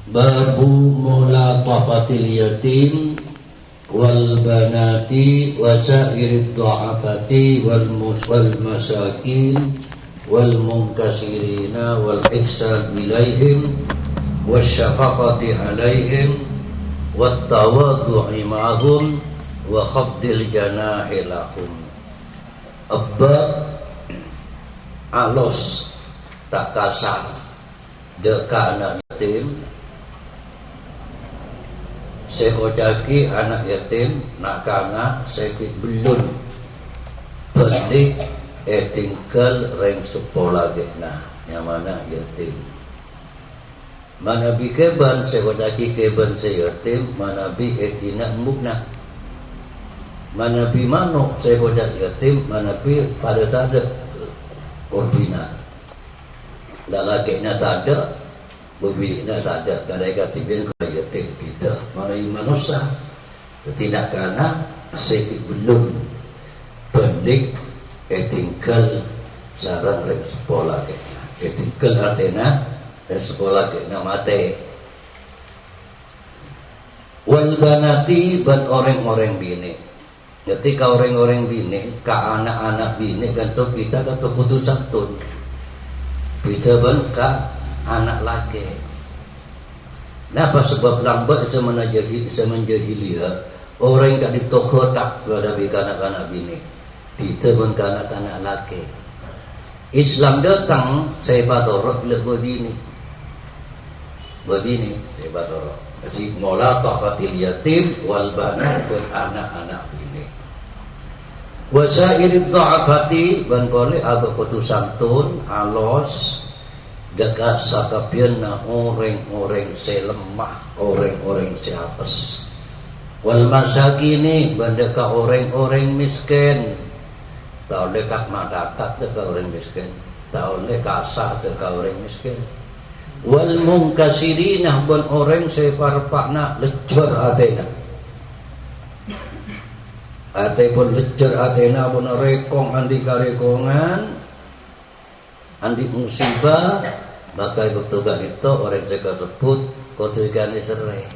Babu mulatafatil yatim wal banati wa sa'irid du'afati wal masakin wal munkasirina wal ihsan ilaihim wasyafaqati alaihim wat tawaddu'i ma'ahum wa khafdil janahi lahum. Abba alos tak kasar deka anak yatim, sekojaki anak yatim nakana sekit belum pendik tinggal reng sekolah gena yang mana yatim mana bi keban sekojaki keban yatim mana bi etina mukna mana bi manuk sekojaki yatim mana bi pada tak ada korbina lalaknya tak ada bebinya tak ada kadang-kadang yatim kita mana manusia tidak karena sedikit belum pendik tinggal sarang rek sekolah kena tinggal artinya dan sekolah kena mati wal banati ban orang-orang bini. Ketika orang-orang bini ke anak-anak bini gantung kita gantung putusan tun kita ban ke anak laki. Kenapa? Sebab lambat zaman jahiliyah orang yang di toko tak berada di anak-anak bini kita ban ke anak-anak laki. Islam datang saya batorok lebih begini saya batorok. Jadi mulatafatil yatim wal banat dan anak-anak bini. Wasairid dha'afati ban kole aba putusan tun alos dekat sakapianna orang-orang selemah, orang-orang seapes. Wal masakini ban dekat orang-orang miskin. Tau dekat madakat dekat orang miskin. Tau dekat kasar dekat orang miskin. Wal munkasirina ban orang separpakna lecur atena. Ate pun lecur atena pun rekong andi karekongan andi musibah maka betugan itu orang jaga tersebut kotikane serai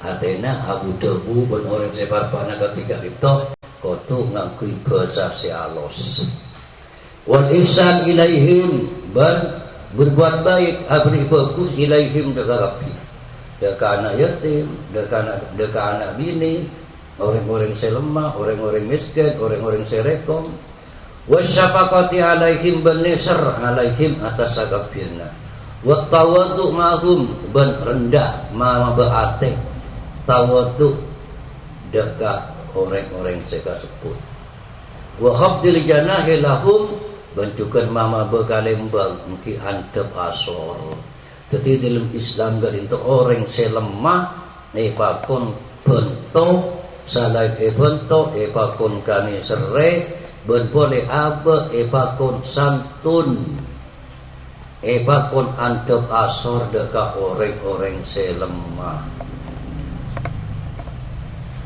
atena abu debu ban orang separpakna ketika itu kotu ngakui bahasa si alos. Wal ihsan ilaihim ban berbuat baik abri bagus ilaihim dekarapi deka anak yatim deka anak bini orang-orang selemah orang-orang miskin orang-orang serekom wasyafaqati alaihim banisar alaihim atas sagapirna wa tawaddu ma'hum ban rendah ma baate tawaddu deka orang-orang sekasebut wa khafdil janahi lahum bentukan mama bekalembang mungkin antep asor. Jadi dalam Islam itu orang selemah pakon bentuk salai bentuk pakon kani serai ben boleh abe pakon santun pakon antep asor dekat orang-orang selemah.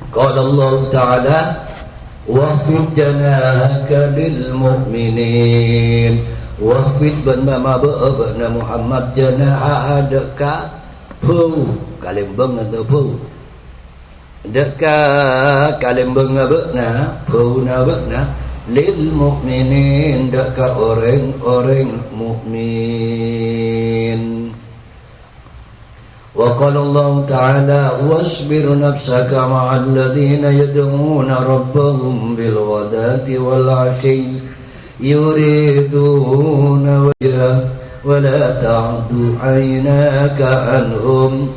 Qala Allah Ta'ala wahfid janahaka lil mu'minin wahfid ban mama ba'abna Muhammad janaha adaka pu kalembang atau pu deka kalembang abna pu nabna lil mu'minin deka orang-orang mukmin. وقال الله تعالى واصبر نفسك مع الذين يدعون ربهم بالغداة والعشي يريدون وجهه ولا تعد عيناك عنهم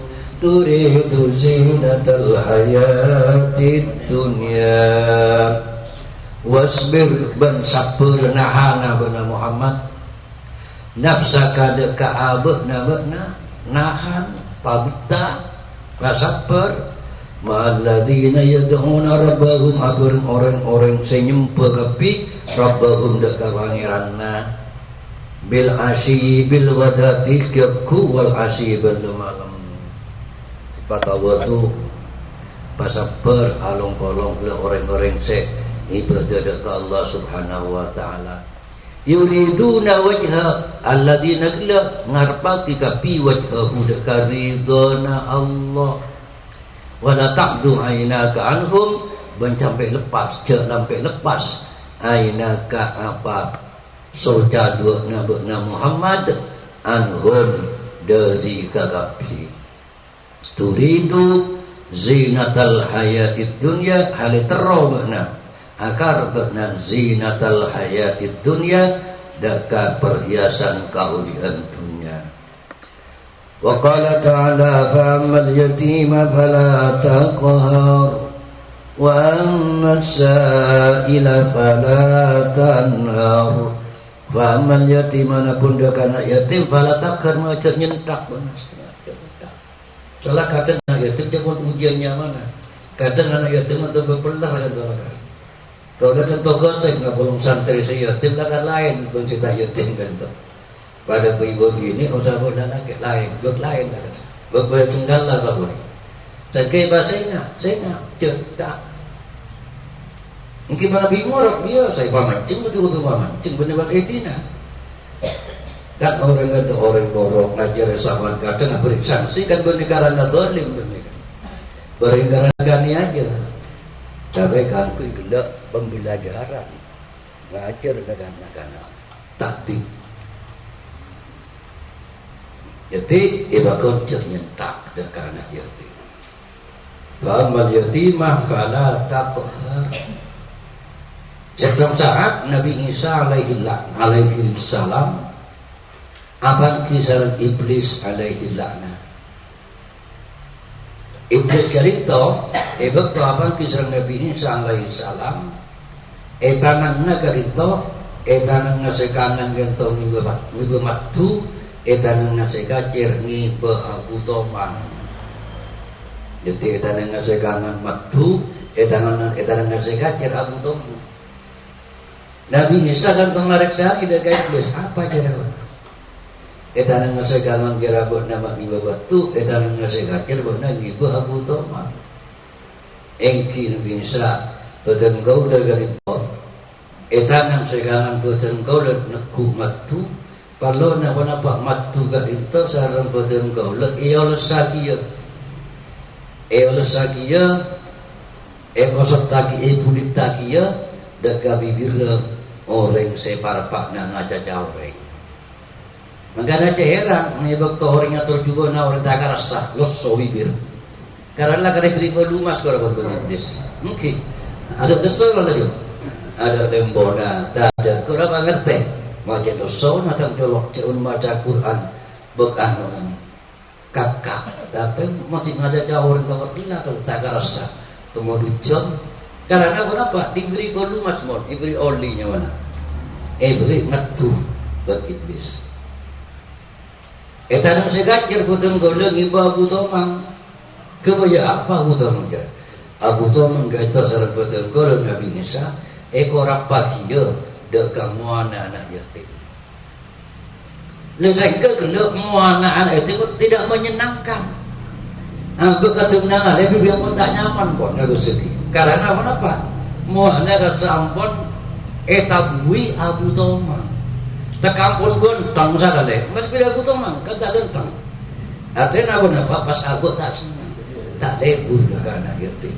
تريد زينة الحياة الدنيا واصبر بن صبر نهانا بنا محمد نفسك دك abna nahan pabita rasaper maladina yad'una rabbahum aburun orang-orang senyempa kapi rabbahum dekat pangeranna bil asyi bil wadati keku wal asyi bil malam patawatu pasaper along-along le orang-orang se ibadah dekat Allah Subhanahu wa taala yuriduna wajha alladzina kala ngarpaki kapi wajhahu deka ridana Allah wala ta'du ainaka anhum ben sampai lepas je sampai lepas ainaka apa soca dua nabi Muhammad anhum dari kagapi turidu zinatal hayatid dunya halitero makna akar makna zinatal hayatid dunya daka perhiasan kaulian dunia. Wa qala ta'ala fa'ammal yatima fala taqhar wa ammas sa'ila fala tanhar. Fa'ammal yatima napun daka anak yatim fala taqhar ngajak nyentak banas. Salah kadang anak yatim dia pun ujiannya mana? Kadang anak yatim atau berpelah kan salah. Kalau dah kan tokoh saya nggak belum santri saya yatim lah kan lain pun cerita yatim kan tu. Pada ibu ini usah boleh lagi lain, buat lain lah. Buat tinggal lah baru ni. Saya kira saya nak cerita. Mungkin mana bimor dia saya pamancing betul pamancing benar etina. Kan orang kata orang borong ngajar sahabat kadang nak beri sanksi kan bernegara nak dolim bernegara. Bernegara ni aja. Sampai kan ku gelak pembelajaran ngajar kadang-kadang taktik. Jadi iba konsep nyentak dekat anak yatim. Fa'amal yatimah fala taqhar. Setiap saat Nabi Isa alaihi salam abang kisah iblis alaihi laknat. Iblis garito ebek to abang kisah Nabi Isa alaihi salam etanangna garito etanangna sekangan gento ngibe matu etanangna sekacir ngibe Abu Toman. Jadi etanangna sekangan matu etanangna sekacir Abu Toman. Nabi Isa kan mengariksa ida iblis apa cara etanang ngasih galang kira buat nama ibu batu, etanang ngasih kakir buat nama ibu Abu Thomar. Engki bisa betul kau dah garipon. Etanang segalang betul kau dah nekuk matu. Kalau nak nampak matu garito sarang betul kau dah eol sakia, ekosot taki bulit takia, dah kami bila orang separpak nak ngajak orang. Magana heran may bakto orang nga turjubo na orang takarasta los so bibir karena kada berigo lumas ko rabon bibis mungkin ada doso lagi ada lembona ada kurang mengerti macam doso na tang dolok te maca Quran bekan kakak tapi masih ngada orang tawarila atau takarasta kemudian jam karena kenapa diberi lumas mon diberi olinya mana beri ngatu bagi iblis. Etanang segajir puteng golong ibu Abu Thomang. Kebaya apa Abu Thomang ke? Abu Thomang gaito sarang puteng golong Nabi Isa. Ekorak pakiya dekang muana anak yatim. Lesengke gelak muana anak yatim tidak menyenangkan. Berkata menang lebih biar pun tak nyaman pun harus sedih. Karena apa? Muana rasa ampun etabui Abu Thomang. Tekampun gontang sadale, mas bila aku tomang, kata gontang. Artinya apa pas aku tak senang, tak lebur karena yatim.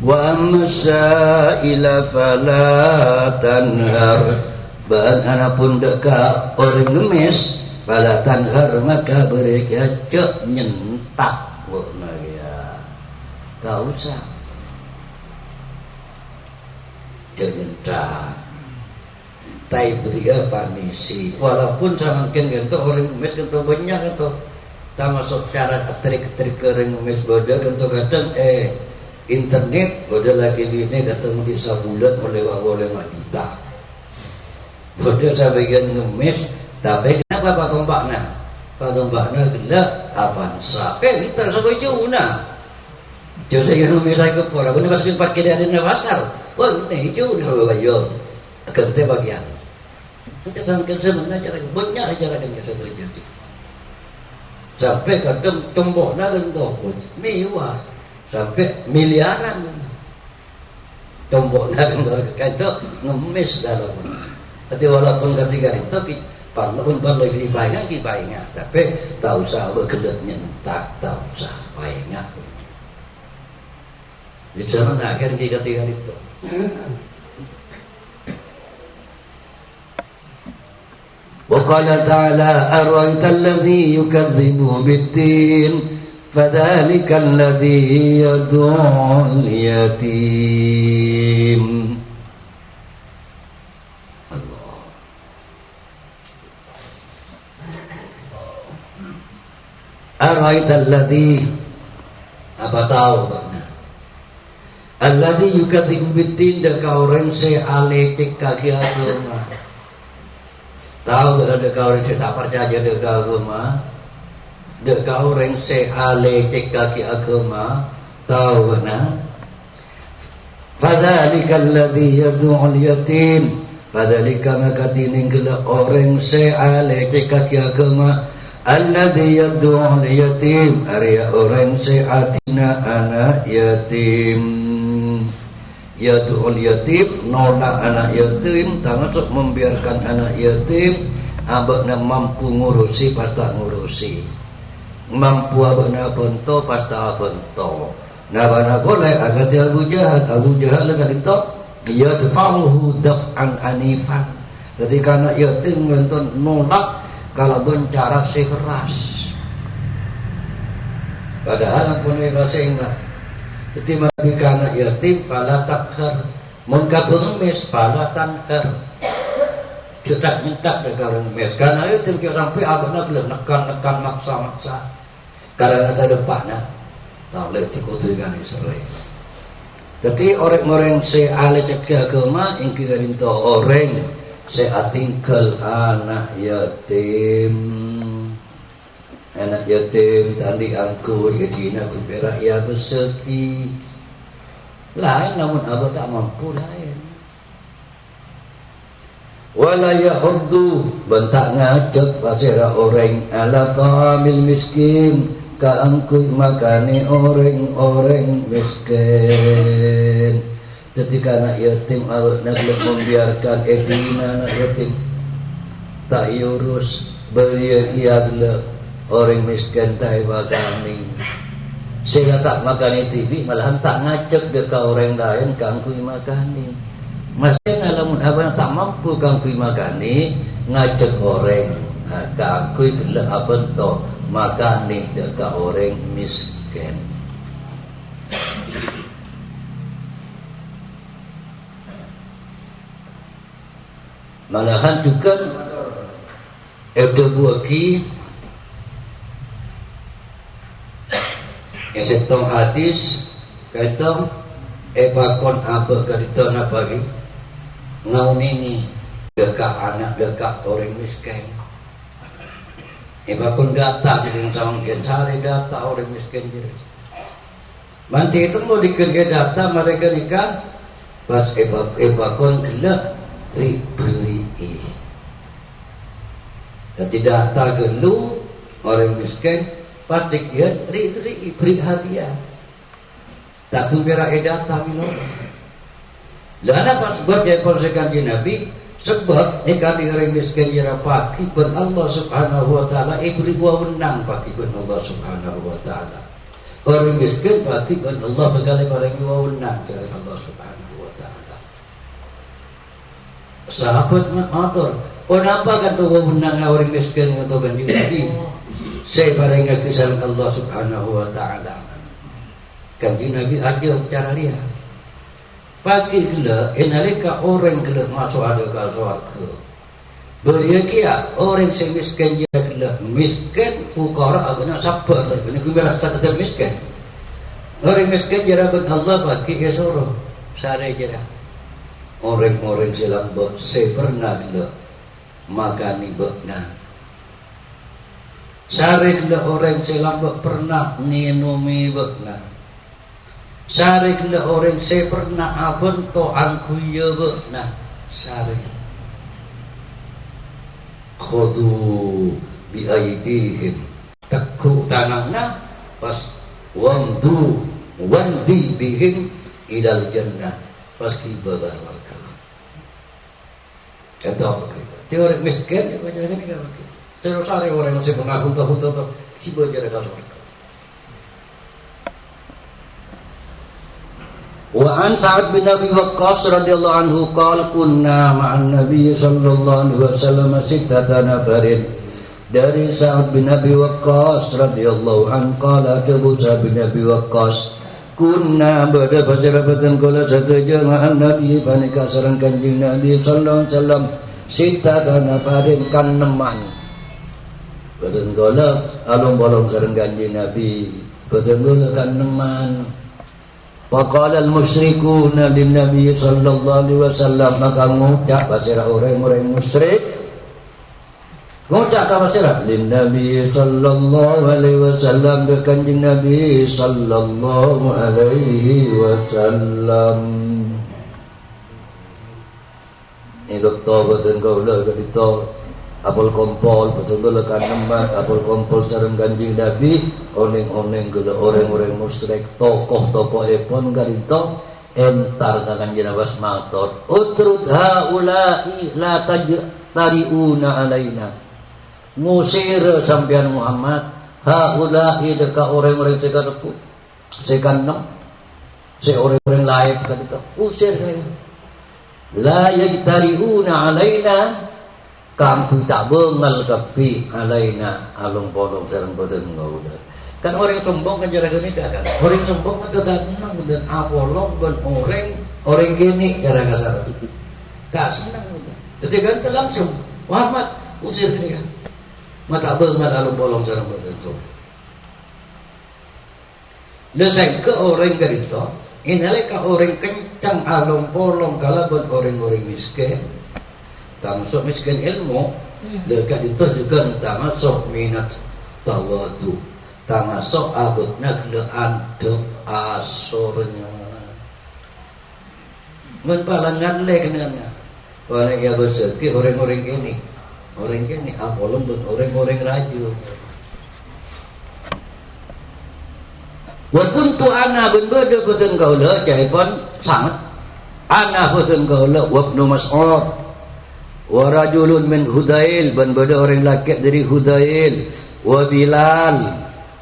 Wa amsaila fala tanhar, ban anapun deka orang ngemis, fala tanhar maka mereka cek nyentak, warna ya, tak usah, cek nyentak. Tai beria panisi walaupun samakin gento orang ngemis gento banyak gento termasuk cara trik-trik kering ngemis bodoh gento kadang internet bodoh lagi bini gento mungkin sebulan boleh 5 juta bodoh sebagian ngemis tapi kenapa Pak Tombakna gila Avanza kita sebagian una jadi saya ngemis lagi ke pola aku ini masukin pakai dari pasar wah ini hijau udah bawa gente bagian sekarang sebenarnya banyak ajaran yang bisa terjadi sampai kadang tomboknya kan mewah sampai miliaran tombok dagang itu ngemis dalam. Jadi walaupun ketika itu pun lagi baiknya, tapi tak usah berkeletnya, tak usah baiknya. Jadi jangan akan ketika itu. وقال تعالى أرأيت الذي يكذب بالدين فذلك الذي يدعو اليتيم. Allah. أرأيت الذي apa tahu bagaimana? Alladzi yukadzibu biddin, deka orang se aletik kaki agama. Tahu deka orang se tak percaya deka agama. Deka orang se aletik kaki agama. Tahu benar? Fadzalika alladzi yad'ul yatim. Fadzalika maka tininggal orang se aletik kaki agama. Alladzi yad'ul yatim, arya orang se atina anak yatim. Yad'ul yatim, nolak anak yatim, termasuk membiarkan anak yatim. Abakna mampu ngurusi pas tak ngurusi, mampu abakna bento pas tak bento. Nabana boleh agak Abu Jahal dengan itu yadfa'uhu daf'an anifan. Ketika anak yatim nonton nolak kalau bencara sekeras, padahal pun bahasa Inggris. Ketika anak yatim fala takhar, mengkabengemis fala tanhar. Cetak minta dekat mes. Karena yatim ke sampai abana belum nekan maksa. Karena tak depannya tak boleh dikutukan Israel. Jadi orang-orang se ale cek agama ingkir itu orang se atingkal anak yatim. Anak yatim tadi angku yajina kuberak ya berseki lain, namun abah tak mampu lain. Wala yahuddu, bentak ngajak pasira orang ala ta'amil miskin, ka angku makani orang miskin. Ketika anak yatim abah nak membiarkan etina anak yatim tak yurus belia iagla orang miskin tak bakani. Sehingga tak makani TV, malahan tak ngajak dekat orang lain kangkui makani. Masih ngalamun abang tak mampu kangkui makani, ngajak orang kangkui gelak abang to makani dekat orang miskin. Malahan juga ada buaki yang setong hadis kata ebakon abah kadito na bagi ngaunini dekat anak dekat orang miskin. Ebakon data jadi sama mungkin sari data orang miskin jadi. Nanti itu mau dikerja data mereka nikah pas ebakon gelap beri. Jadi data gelu orang miskin pasti dia beri hadiah. Tak kumpira edata minum. Lana pas sebab dia konsekan di Nabi sebab kami orang miskin jera paki ben Allah Subhanahu wa taala beri wewenang paki ben Allah Subhanahu wa taala. Orang miskin paki ben Allah begale paring wewenang dari Allah Subhanahu wa taala. Sahabat matur, kenapa kata wewenang orang miskin atau ben Nabi? Saya paling kisah Allah Subhanahu wa taala. Kanjeng Nabi ada cara dia. Pagi gila enalika orang gila masuk ada ke surga. Beryakia orang yang miskin dia gila miskin fukara agak sabar. Ini kumela tak miskin. Orang miskin jara ben Allah bagi ya suruh sare jara. Orang-orang silam saya pernah gila makani bekna. Sare gila orang silam pernah minumi bekna. Sari kena orang saya pernah abon to angku ya nah sari khudu bi aidihim takku tanangna pas wandi bihim ilal jannah pas kibalah warga. Kata teori miskin juga jangan kan begitu. Terus ada orang yang sibuk mengaku sibuk jadi kalau warga. Wa an Sa'ad bin Abi Waqqas radhiyallahu anhu qala kunna ma'an Nabi sallallahu alaihi wasallam sittata nafarin. Dari Sa'ad bin Abi Waqqas radhiyallahu anhu qala Abu Sa'ad bin Abi Waqqas kunna pada pasirabatan kala satu jama'an Nabi panika sareng Kanjeng Nabi sallallahu alaihi wasallam sittata nafarin kan neman. Betul kala alung-alung sareng Kanjeng Nabi betul kala kan neman. Faqala al-musyrikuna lin-nabi sallallahu alaihi wasallam maka ngucap pasira orang-orang musyrik ngucap ka pasira lin-nabi sallallahu alaihi wasallam ke Kanjeng Nabi sallallahu alaihi wasallam ini doktor betul kaula kadito apel kompol betul-betul kan nemat apel kompol sareng Kanjeng Nabi oneng-oneng kula orang-orang musyrik tokoh-tokoh epon garito entar ka Kanjeng Nabi matur utrud haula'i la tajtariuna alaina ngusir sampean Muhammad haula'i deka orang-orang sekarepu sekaneng se orang-orang lain kadito usir la yajtariuna alaina kamu tak bengal kapi alaina alung polong sareng boten ngauda kan orang sombong kan jarakan ini kan orang sombong kan kedanang dan apolong dan orang gini cara kasar tak senang jadi kan langsung Muhammad usir ini kan mata bengal alung polong sareng boten tu dan saya ke orang garito inale ka orang kencang alung polong kalaban orang-orang miskin termasuk miskin ilmu dekat ditujukan termasuk minat tawadu termasuk abutnya keadaan doa asurnya mempalangan lekenanya orang yang bersegi orang-orang ini apolong dan orang-orang raju wa kuntu ana berbeda betul kaula jahipan sangat ana betul kaula wa ibnu Mas'ud wa rajulun min Hudail ban bada orang laki dari Hudail wa Bilal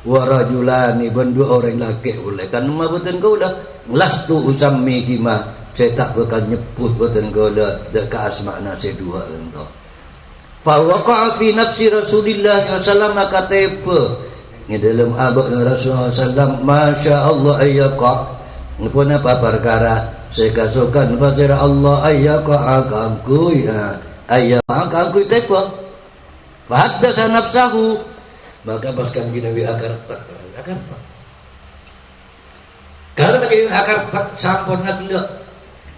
wa rajulani ban dua orang laki boleh kan nama betul kau dah lastu usammi hima saya tak bakal nyebut betul kau dah dekat asma'na saya dua kan fa waqa'a fi nafsi Rasulillah sallallahu alaihi wasallam kata ni dalam abad Rasulullah sallallahu masya Allah ayyaqa pun apa perkara saya kasukan pada Allah ayyaqa akamku ya ayah aku itu apa? Fahaddatsa nafsahu maka bahkan Nabi akan tak kalau bagi akan tak sampun nak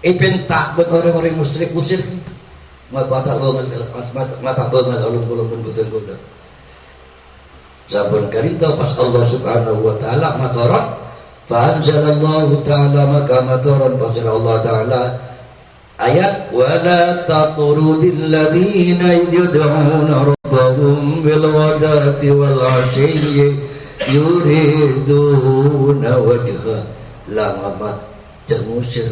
ibentak buat orang-orang musyrik musir mata banget ulun-ulun betul goda sampun karita pas Allah Subhanahu wa taala mataran fa anzalallahu taala maka mataran pas Allah taala ayat wala tatrudil ladzina yad'una rabbahum bil ghadati wal 'ashiyyi yuriduna wajha lama cemusir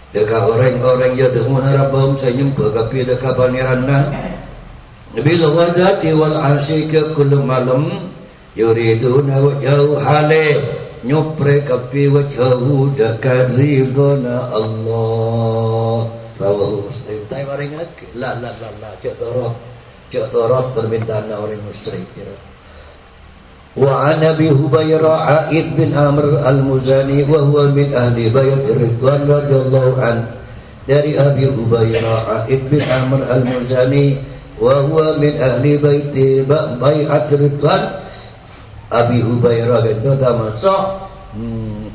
dekat orang-orang yad'una rabbahum sayumpah kapi dekat pangeranna bil ghadati wal 'ashiyyi kullu malam yuriduna wajha hale nyopre kapi wajahu dekat ridhona Allah rawahu Muslim tai waringat la cak torot permintaan orang musyrik wa an Abi Hubairah A'id bin Amr al-Muzani wa huwa min ahli bayat Ridwan radhiyallahu an dari Abi Hubairah A'id bin Amr al-Muzani wa huwa min ahli bayat Ridwan Abi Hubairah itu termasuk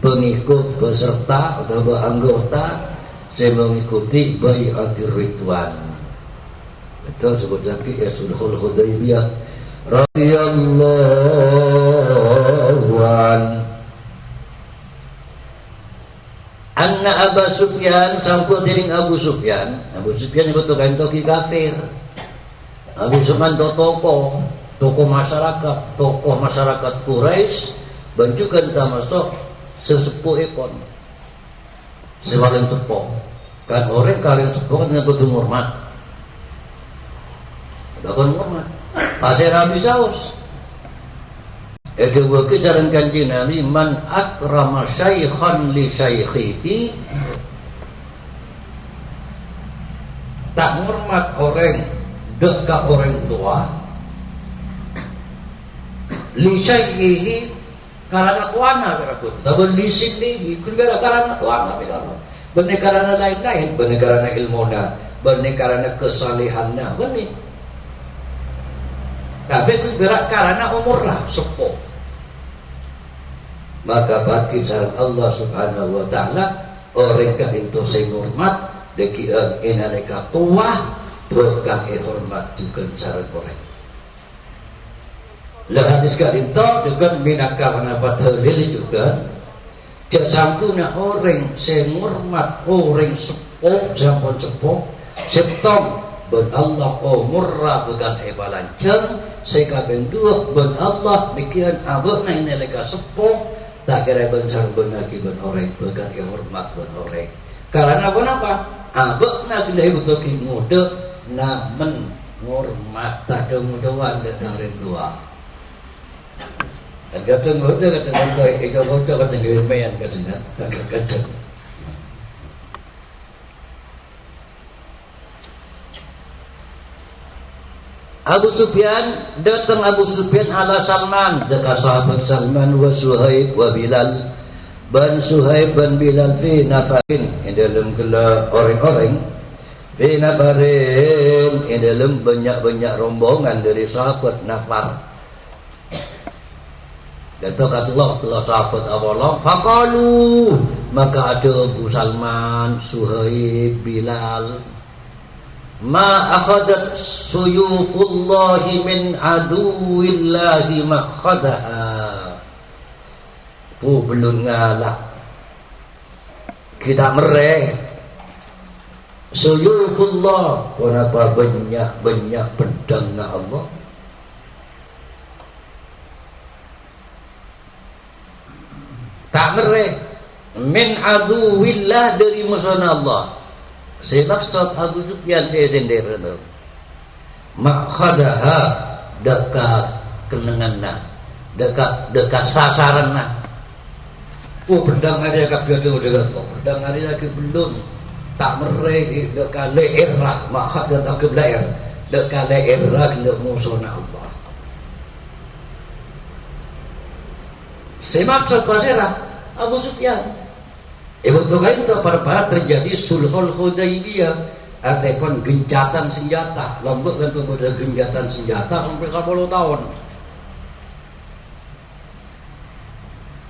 pengikut peserta atau anggota saya mengikuti Bai'atir Ridwan itu sebut lagi Sulhul Hudaybiyah radhiyallahu an anna Abu Sufyan sangko tiring Abu Sufyan itu tukang toki kafir Abu Sufyan tokoh masyarakat Quraisy banjukan termasuk sesepuh ekon sepaling sepuh kan orang kalian sepuh kan dengan kudu ngurmat bakon ngurmat pasir Nabi saus kedua kejaran kanjeng Nabi man akrama syaikhan li syaikhihi tak ngurmat orang dekat orang tua li syaikhihi karena kuana keraku tapi li sini kuliah karena kuana begitu benih karena lain-lain benih karena ilmunya benih karena kesalihannya benih tapi berat karena umurlah sepuh maka bagi saran Allah subhanahu wa ta'ala orang itu saya hormat dekian inareka tua berkah hormat juga cara orang lah hadis itu juga minakah karena dalil juga dia sangkuna orang saya hormat orang sepuh zaman sepuh septom ben Allah umurra bukan ebalanceng sekabeng dua ben Allah bikin abah ini lega sepuh tak kira bencar benaki ben orang bukan hormat ben orang karena apa abah nak tidak butuh muda namen hormat tak kemudahan dan orang tua kata muda kata kata itu muda kata ilmiah kata Abu Sufyan datang Abu Sufyan ala Salman dekat sahabat Salman wa Suhaib wa Bilal ban Suhaib ban Bilal fi nafarin dalam kela orang-orang fi nafarin dalam banyak-banyak rombongan dari sahabat nafar datang telah sahabat awal faqalu maka ada Abu Salman Suhaib Bilal ma akhadat suyufullahi min aduwillahi ma khadaha belum ngalah kita mereh suyufullah kenapa banyak pedangnya Allah tak mereh min aduwillah dari musuh Allah saya maksud Abu Sufyan saya sendiri tu makhadaha dekat kenanganna dekat sasaranna pedang ada dekat pedang ada lagi belum tak mereh dekat leher lah makhad dekat leher dekat leher lah dekat musuhna Allah saya maksud pasirah Abu Sufyan betul kan itu pada terjadi sulhul Hudaybiyah ataupun gencatan senjata lombok kan itu pada gencatan senjata sampai 10 tahun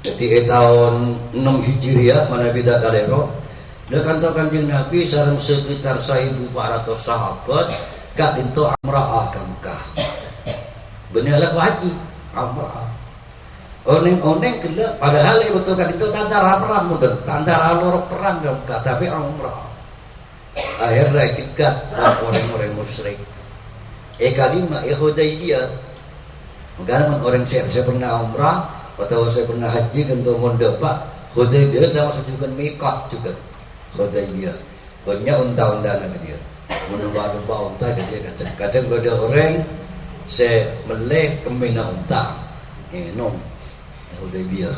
jadi tahun 6 Hijriah mana beda kalero dan kantor-kantor Nabi sareng sekitar 1.400 sahabat kak itu amra'ah kamkah benar lah haji amra'ah oneng kena padahal itu kan itu tanda perang mudah tanda lorok perang kamkah tapi umrah akhirnya dekat orang-orang musyrik kalimah Hudaybiyah karena orang saya pernah umrah atau saya pernah haji untuk mendapat Hudaybiyah termasuk juga mikot juga Hudaybiyah banyak unta-unta dia menubah-nubah unta kadang ada orang saya meleh kemina unta nom Hudaybiyah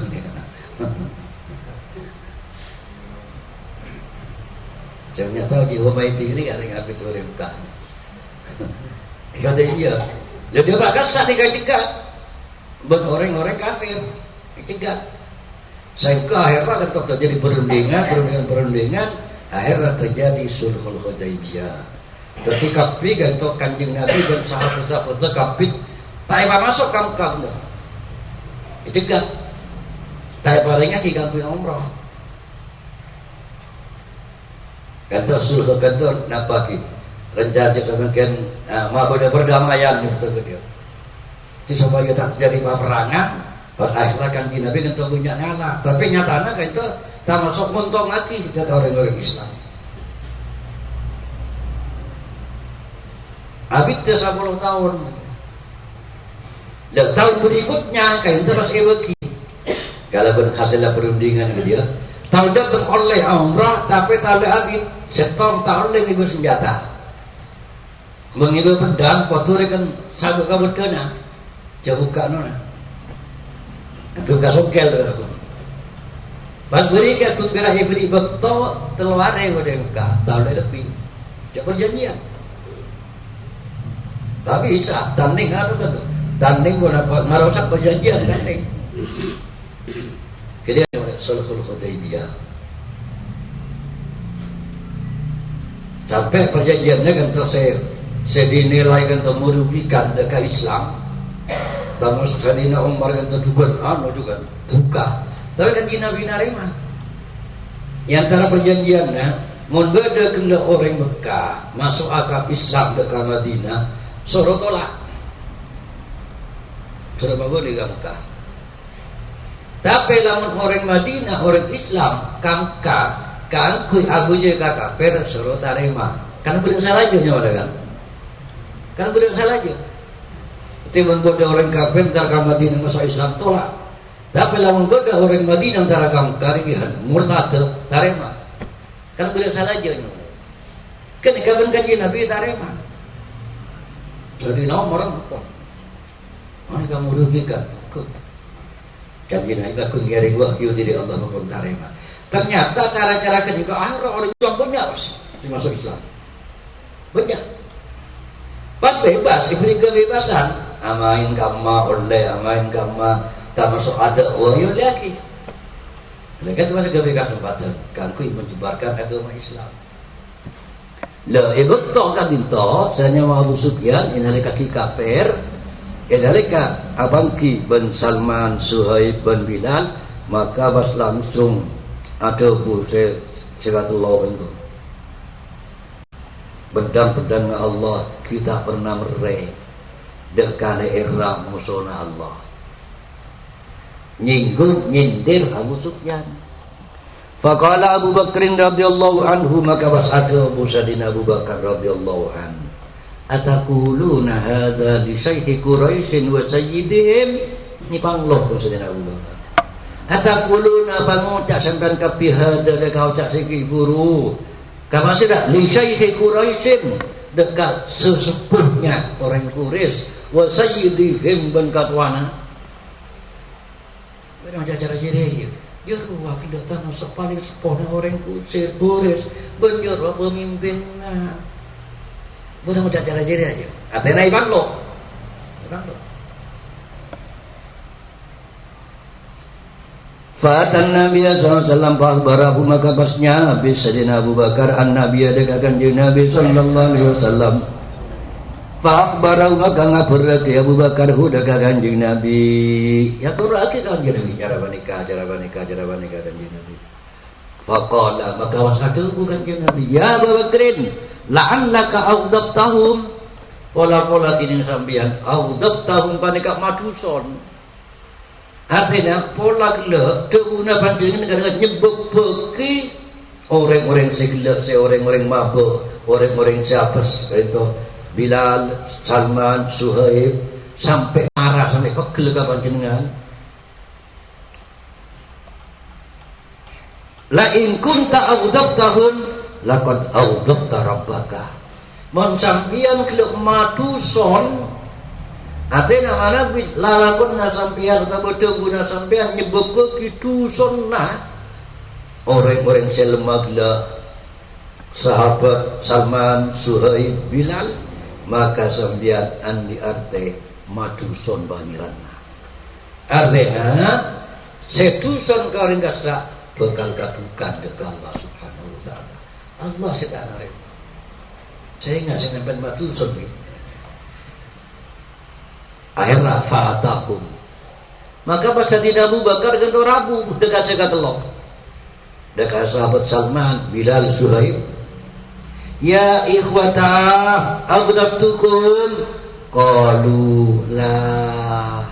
saya tahu di Humaiti ini ada yang habis orang buka Hudaybiyah jadi bahkan saat dekat orang-orang kafir ketiga sehingga akhirnya tetap terjadi perundingan akhirnya terjadi sulhul Hudaybiyah ketika pergi untuk kanjeng Nabi dan sahabat-sahabat terkapit tak masuk kamu itu kan tak palingnya kita punya umrah kata sulh kata napa ki rencana semakin pada perdamaian itu dia itu supaya tak terjadi peperangan pada akhirnya kan Nabi kan punya ngalah tapi nyatanya kan itu tak masuk mentok lagi dari orang-orang Islam habis 10 tahun dan tahun berikutnya kain terus bagi kalau berhasil perundingan dia Tahu datang oleh umrah tapi tak lagi setor tak oleh ibu senjata. Mengibu pedang kotori kan sabu kabut kena. Jauh kanona. Aku kasongkel aku. Pas beri ke aku kira beri betul teluar yang udah muka tahu lebih. Jangan perjanjian. Tapi bisa tanding anu kan. Tanding guna ngarosak perjanjian tanding. Kira Sulhul Hudaybiyah. Sampai perjanjiannya kan terus saya dinilai kan merugikan dekat Islam. Termasuk Sayyidina Umar kan terduga juga buka. Tapi kan Nabi narima. Yang antara perjanjiannya mun beda kena orang Mekah masuk akal Islam dekat Madinah, suruh tolak. Suruh bawa di Mekah. Tapi lamun orang Madinah, orang Islam, kangka, kan kui agunya kakak per suruh tarima. Kan benar salah aja nyawa kan? Kan benar salah aja. Timun bodoh orang kafir antara Madinah masuk Islam tolak. Tapi lamun bodoh orang Madinah antara karigihan murtad tarima. Kan benar salah aja nyawa. Kan kapan kaji Nabi tarima. Jadi nomor apa? Mana kamu rugikan? Kami naik aku ngeri wahyu dari Allah maupun tarima. Ternyata cara-cara juga orang Islam banyak masuk Islam. Banyak. Pas bebas diberi kebebasan. Amain kama oleh, amain kama tak masuk ada wahyu lagi. Mereka itu masih diberi kesempatan. Kangkui menyebarkan agama Islam. Lah, ikut toh kan itu. Saya Abu Sufyan ini kaki kafir. Ketika Abangki bin Salman, Suhaib bin Bilal, maka pas langsung ada buset Siratullah itu. Bedang-bedang Allah kita pernah mereh dekane era musuhna Allah. Nyinggung nyindir Abu Sufyan. Faqala Abu Bakr radhiyallahu anhu, maka pas ada Sayyidina Abu Bakar radhiyallahu anhu. Ataquluna hadza li syaihi Quraisy wa sayyidihim, ni pangloh Sayyidina Abu Bakar. Ataquluna bangucak sampean ka bihadza dekau cak siki guru. Kama sudah li syaihi Quraisy dekat sesepuhnya orang Quraisy wa sayyidihim ban katwana. Benar cara jere ya ruah kita termasuk paling sepona orang Quraisy benjur pemimpinnya. Boleh mau cara jari aja. Atena ibang lo. Fatan Nabi sallallahu alaihi wasallam akhbarahu, maka pasnya Nabi Sayyidina Abu Bakar an-Nabi ada kanjeng Nabi sallallahu alaihi wasallam. Fa akhbarahu, maka ngabarake Abu Bakar hu daga kanjeng Nabi. Ya turake kanjeng Nabi cara menikah kanjeng Nabi. Faqala, maka wasadu kanjeng Nabi, ya Abu Bakrin, la'allaka awdabtahum, pola-pola tinin sambian awdabtahum panika maduson. Artinya pola gila teguna panjangin dengan nyebuk beki orang-orang segila, orang-orang mabuk, orang-orang siapes itu Bilal, Salman, Suhaib, sampai marah, sampai pegel ka panjenengan. La in kunta awdabtahum laqad awdabta rabbaka. Mon sampian keluk maduson atena mana lalakun na sampian ta bodho guna sampian nyebab gitu sunnah orang-orang selemagla sahabat Salman, Suhaib, Bilal, maka sampian andi arte maduson bangiran. Artinya seduson karing kasra bakal katukan dekat Allah Subhanahu wa taala. Allah sedang narik. Saya ingat saya sampai maduson ni. Akhirnya fa'atahum. Maka pas Sayyidina Abu Bakar kan Rabu dekat sekat telok. Dekat sahabat Salman, Bilal, Suhaib. Ya ikhwata aghdabtukum. Qalu la.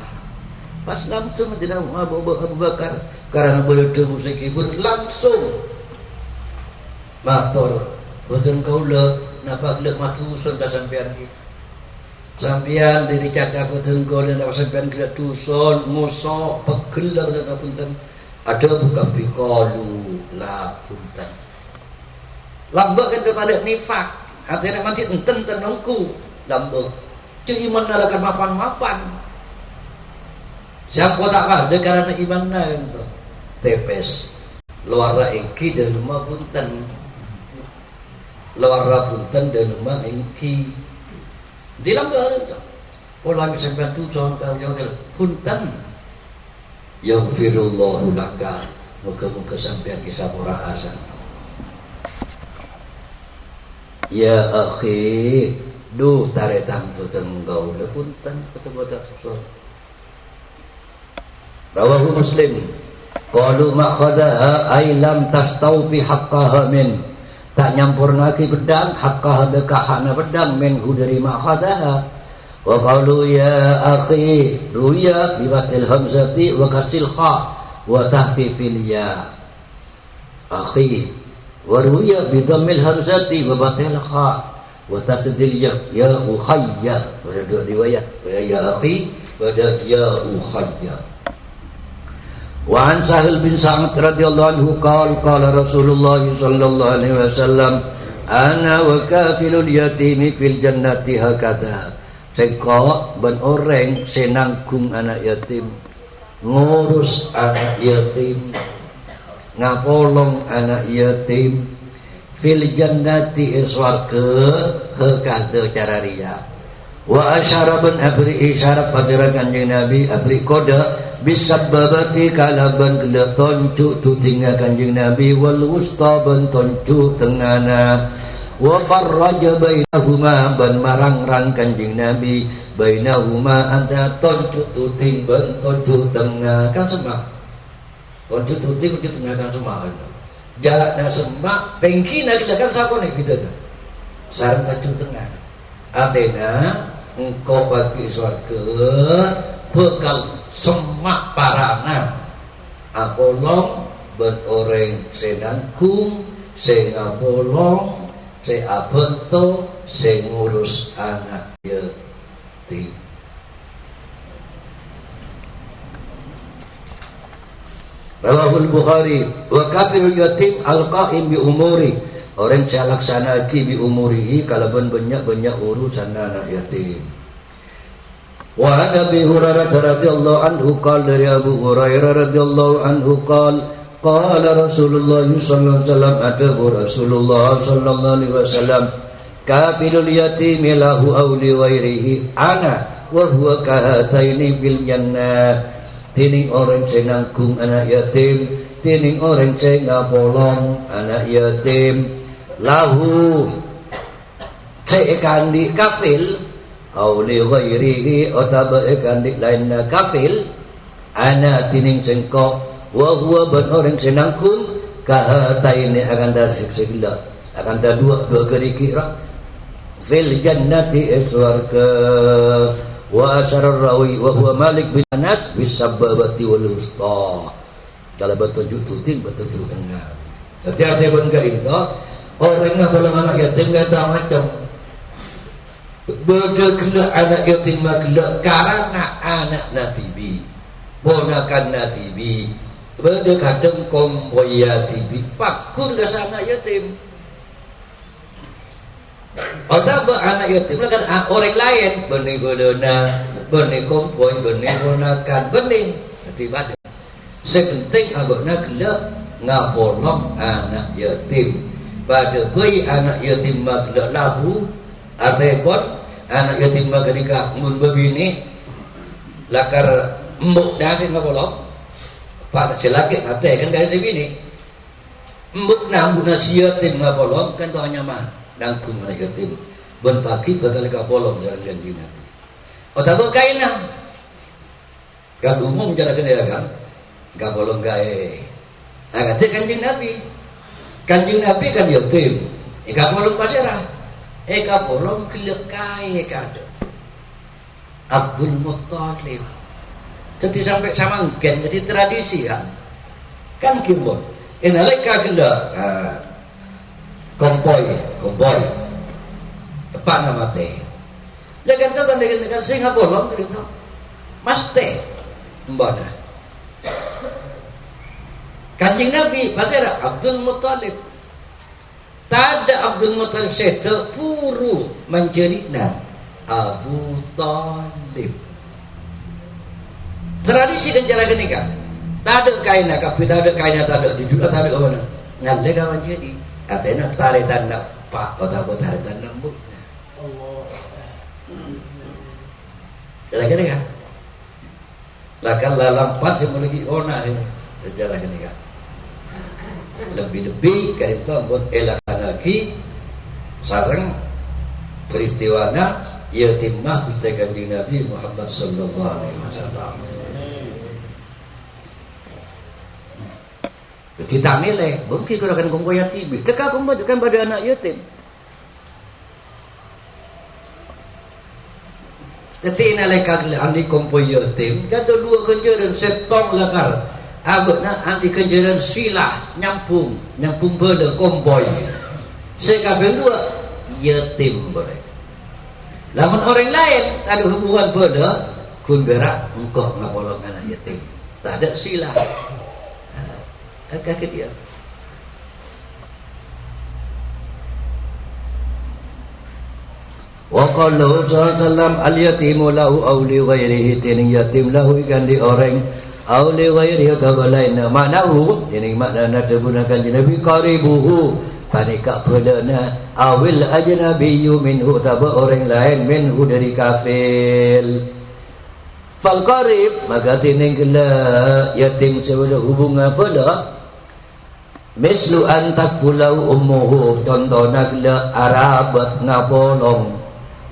Pas langsung Sayyidina Abu Bakar karena bertemu sekibur langsung matur boten kaula napa gelek matusun ka sampean iki. Sampean diri caca boten kaula napa sampean gelek dusun musa pegel lan punten ada buka bikalu la punten. Lambek kan kepada nifak. Artinya mati enten tenungku lambek. Cu iman nalakan mapan-mapan. Siapa tak ada karena iman na itu. Tepes. Luar engki dan rumah punten. Luar punten dan rumah engki. Di lambek. Orang sampai tu contoh yang punten. Yaghfirullahu laka. Muka-muka sampai kisah mura'asan. Ya akhi, duh taretan petengau le punten betul-betul susah. Rawahu Muslim. Qalu ma khadaha ay lam tastawfi haqqaha min. Tak nyampur ngaki bedang haqqaha dekahana bedang min dari ma khadaha. Wa qalu ya akhi ruya bi batil hamzati wa kasil kha wa tahfifil ya. Akhi wa ruya bi dhammil hamzati wa batil kha wa tasdil ya ukhayya. Ada dua riwayat ya akhi wa ya ukhayya. Wa an Sahil bin Sa'ad radhiyallahu anhu qala Rasulullah sallallahu alaihi wasallam ana wa kafilul yatimi fil jannati hakadha. Sengko ben orang senanggung anak yatim, ngurus anak yatim, ngapolong anak yatim fil jannati iswarga hakadha cara riya. Wa asyara bin abri isyarat pada kanjeng Nabi abri koda bisababati kalaban kelak toncu tu tinggal kanjeng Nabi wal wusta ban toncu tengana wa farraja bainahuma ban marang-rang kanjeng Nabi bainahuma antara toncu tu ting ban toncu tengah kan semak toncu tu ting toncu tengah kan semak jarak na semak tengki nak kan siapa ni kita dah sarang toncu tengah Atena engkau bagi surga bekal semak parana apolong ben orang senangkung sing apolong sing abento sing ngurus anak yatim. Rawahul Bukhari wa kafirul yatim al-qa'im bi umuri. Orang yang laksana bi umurihi kalaban banyak-banyak urusan anak yatim. Wa Abi Hurairah radhiyallahu anhu qala dari Abu Hurairah radhiyallahu anhu qala Rasulullah sallallahu alaihi wasallam ada Rasulullah sallallahu alaihi wasallam kafilul yatim lahu auli ghairihi ana wa huwa kahataini fil jannah. Tining orang sing nanggung anak yatim, tining orang sing ngapolong anak yatim lahu seekan di kafil auli ghairihi otaba ekan di lain kafil ana tining sengkok wa huwa ban orang senangkun kahataini akan dah siksa akan dah dua gerigi fil jannati iswarga wa asyara rawi wa huwa Malik bin Anas bisababati wal usta. Kalau bertunjuk tuting bertunjuk tengah. Jadi pun gerinto orang yang boleh anak yatim kata macam bergelak anak yatim gelak karena anak natibi ponakan natibi berdekatan komboyatibi pakun ke anak yatim. Atau anak yatim kan orang lain benih bodona benih komboy benih ponakan benih tiba sepenting agaknya gelak ngapolong anak yatim pada bayi anak yatim gelak lahu artekon anak yatim ketika mun bebini lakar embuk dah sing ngapolong pada selaki mate kan dari bini embuk nambuna yatim ngapolong kan tu hanya mah nanggung anak yatim ben pagi bakal kapolong jalan dina otak kainah kan umum cara kena kan gak bolong gae. Nah, kata kanjeng Nabi kan yatim. Gak bolong pasirah. Gak bolong kelekai kado. Abdul Muttalib. Jadi sampai sama gen jadi tradisi kan. Kan kimbon. Nalika genda kompoi. Apa nama teh? Jangan tahu kan sing gak bolong gitu. Mas teh. Mbana. Kanjeng Nabi masih ada Abdul Muttalib. Tak ada Abdul Muttalib saya terpuru menjadikan Abu Talib. Tradisi dan cara nikah. Tak ada kain tapi tak ada kain, tak ada di juga tak ada mana. Ngalle kawan jadi. Katanya tarik tanda pak atau tarik tanda bu. Allah. Lagi kan? Lakan lalampat semua lagi ona ini sejarah nikah. Lebih-lebih kain itu buat elakan lagi sarang peristiwana yatimah kita kanjeng Nabi Muhammad sallallahu alaihi wasallam. Kita milih, mungkin kalau kan kumpul yatim, teka kumpul kan pada anak yatim. Tapi nalaikan andi kumpul yatim, kata dua kenjaran setong lakar, abadna andi kenjaran silah nyampung pada komboy. Sekabel dua yatim boleh. Lamun orang lain ada hubungan pada kun berak engkau ngapolong anak yatim, tak ada silah. Kaki dia. Wa qala sallallahu al-yatimu lahu aw li ghairihi, tin yatim lahu ikan di orang aw li ghairihi kabalaina manahu, ini makna digunakan di Nabi qaribuhu panika pedana awil ajnabiyyu minhu, taba orang lain minhu dari kafir. Fal qarib maka tining kala yatim sebada hubungan pada mislu antakulau ummuhu, contohna kala arabat ngapolong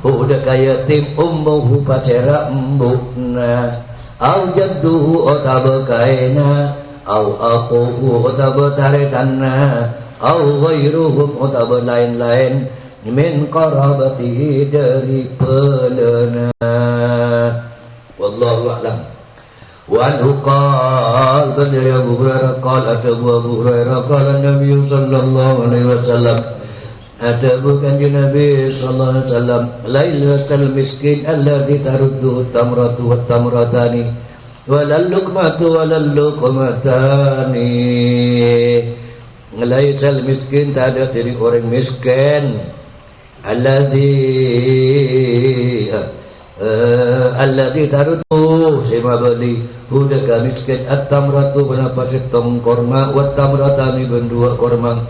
huda kaya tim ummuhu pacera embukna au jadduhu otaba kaina au akhuhu otaba taretanna au ghairuhum otaba lain-lain min qarabatihi dari pelana. Wallahu a'lam. Wa anhu qala dari Abu Hurairah qala Abu Hurairah qala Nabi sallallahu alaihi wasallam, ada bukan Nabi sallallahu alaihi wasallam, lailatul miskin alladhi taruddu tamratu wat tamratani walal luqmatu walal luqmatani. Lailatul miskin tak ada dari orang miskin alladhi taruddu sema beli huda miskin at-tamratu benapa setong korma wat tamratani bendua korma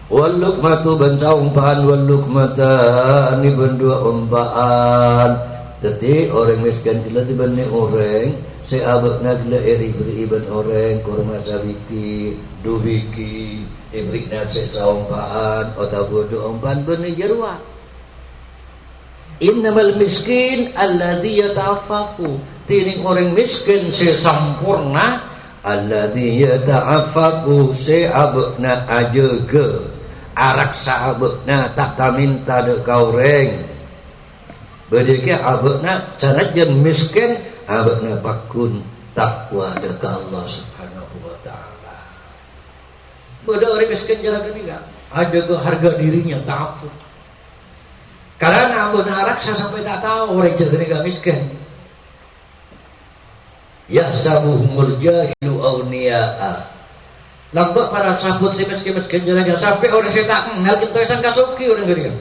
wal luqmatu benca umpaan wal luqmatani bendua umpaan. Jadi orang miskin tidak dibanding orang seabakna gila eri beri iban orang korma sabiki dubiki ibrik nasi saumpaan atau bodoh umpaan benih jerwa. Innamal miskin alladhi yata'affafu, tining orang miskin sesampurna alladhi yata'affafu seabakna ajaga arak saabakna tak taminta de kaureng bedeke abakna canajan miskin abakna pakun takwa de Allah subhanahu wa ta'ala. Beda orang miskin jalan ketika ada ke harga dirinya ta'afuf. Karena abakna araksa sampai tak tahu orang jaga miskin. Yahsabuhumul jahilu awniya'a, lambat para sahabat si miskin jalan sampai orang saya tak kenal kita sangka suki orang ketiga.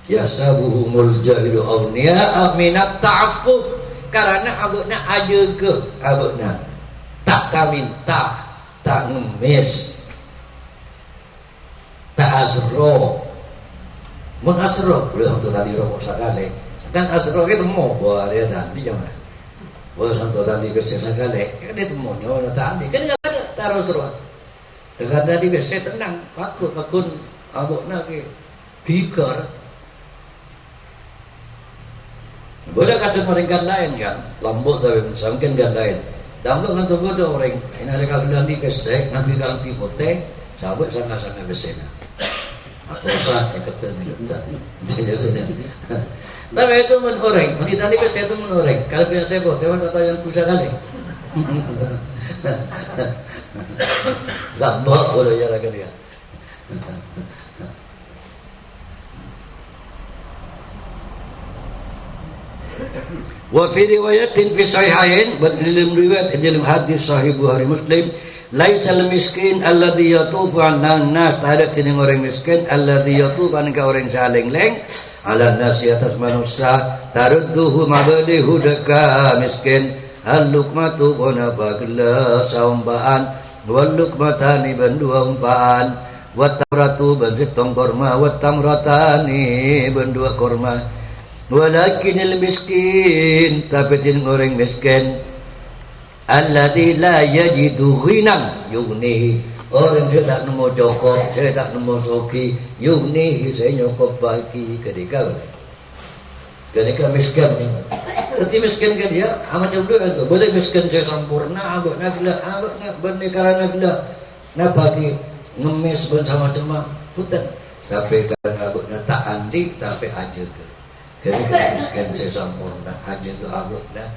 Yahsabuhumul jahilu awniya'a minat ta'affuf, karena abakna ajaga abakna tak kaminta tak ngemis tak azro. Mun asro boleh untuk tadi rokok sekali kan asro itu mau bawa dia tadi jangan bawa santo tadi bersih sekali kan itu mau nyawa tadi kan nggak ada taruh seruan dengan tadi bersih tenang pakun abokna ke bikar boleh kata mereka lain kan lambut tapi mungkin kan lain lambut kan bodoh orang ini ada kalau nanti kesek nanti kalau tipote sahabat sangat bersih. Atosa iketan tapi itu menoreng kita ni saya itu menoreng kalau biasa saya buat teman kata yang susah kali lambak boleh jalan kali ya. Wa fi riwayatin fi sahihain, dalam riwayat dalam hadis sahih Bukhari Muslim, laisal miskin alladhi yatufu 'alan nas, ada jenis orang miskin alladhi yatufu an ka orang saling-leng ala nas atas manusia tarudduhu mabalihu deka miskin al-luqmatu qana bagla saumpaan wal luqmatani ban dua umpaan wa tamratu ban setong korma wa tamratani ban dua korma walakinil miskin tapi jenis orang miskin alladzi la yajidu ghinan yughnihi, orang yang tak nemu cukup, saya tak nemu suki yughnihi, saya nyokop bagi ketika miskin ni. Berarti miskin kan dia macam tu itu. Boleh miskin saya sempurna, abang nak benih karena gila nak bagi ngemis bersama-sama hutan. Tapi kan abang nak tak anti tapi aja tu. Ketika miskin saya sempurna aja tu abang nak.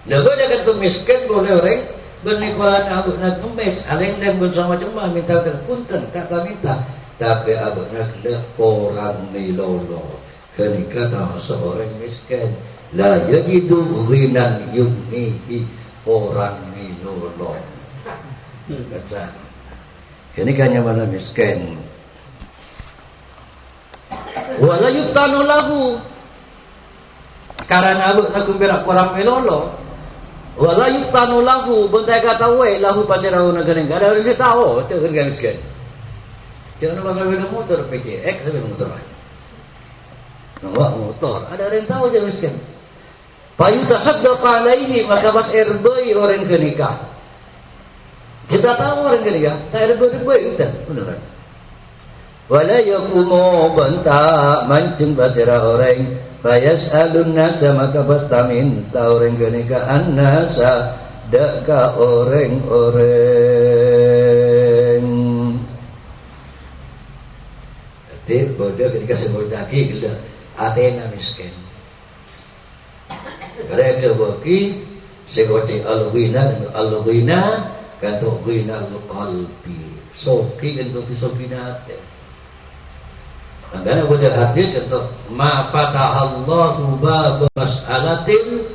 Lalu dia kata miskin boleh orang bernikulan abang nak ngemis, aleng dan bersama-sama minta terpunten, tak minta. Tapi abang nak orang milolo. Ketika tak seorang miskin, la yajidu ghinan yughnihi, orang milolo. Kata, ketika mana miskin. Wala yuftanu lahu, karena abang nak berak orang milolo. Wala yuftanu lahu, bentai kata we lahu pasirau negara ada orang dia tahu, tu kerja miskin. Jangan pasal benda motor PJX sampai motor lain. Bawa motor, ada orang tahu je miskin. Payu tasaddaqa alaihi, maka pas erbai orang ke nikah. Kita tahu orang ke nikah, tak erbai itu benar. Wala yakumu banta mancing pasirah orang. Fayasalun nasa maka bertaminta orang ke nikah an-nasa daka orang-orang. Jadi bodoh ketika sebut lagi gila Athena miskin. Kalau ada bagi seperti al-ghina kanto ghina al-qalbi. Soki kanto kisokina. Karena pada hadis kata ma fatahallahu bab mas'alatin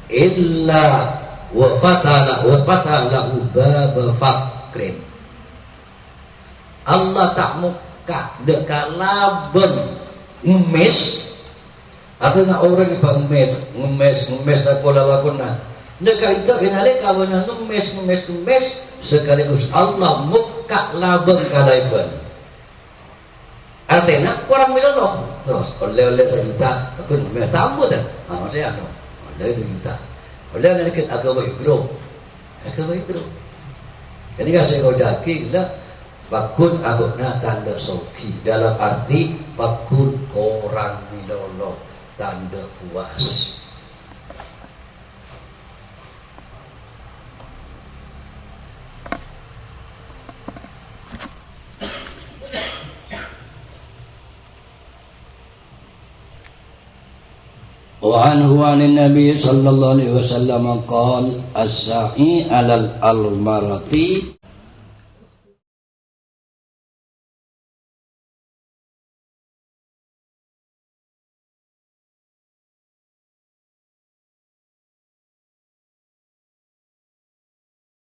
illa wa fatalahu bab fakrin. Allah tak muka dekalaben ngemis atau nak orang yang ngemis tak pola lakukan. Dekat itu kenali kawan ngemis sekaligus Allah muka laben kalaiban. Artinya kurang milolo terus oleh-oleh 1 juta aku ngemis tambut kan saya ano oleh 2 juta oleh nak agak baik bro jadi saya kau daki lah pakun abukna tanda soki dalam arti pakun kurang milolo tanda puas. وعنه عن النبي صلى الله عليه وسلم قال السعي على الأرملة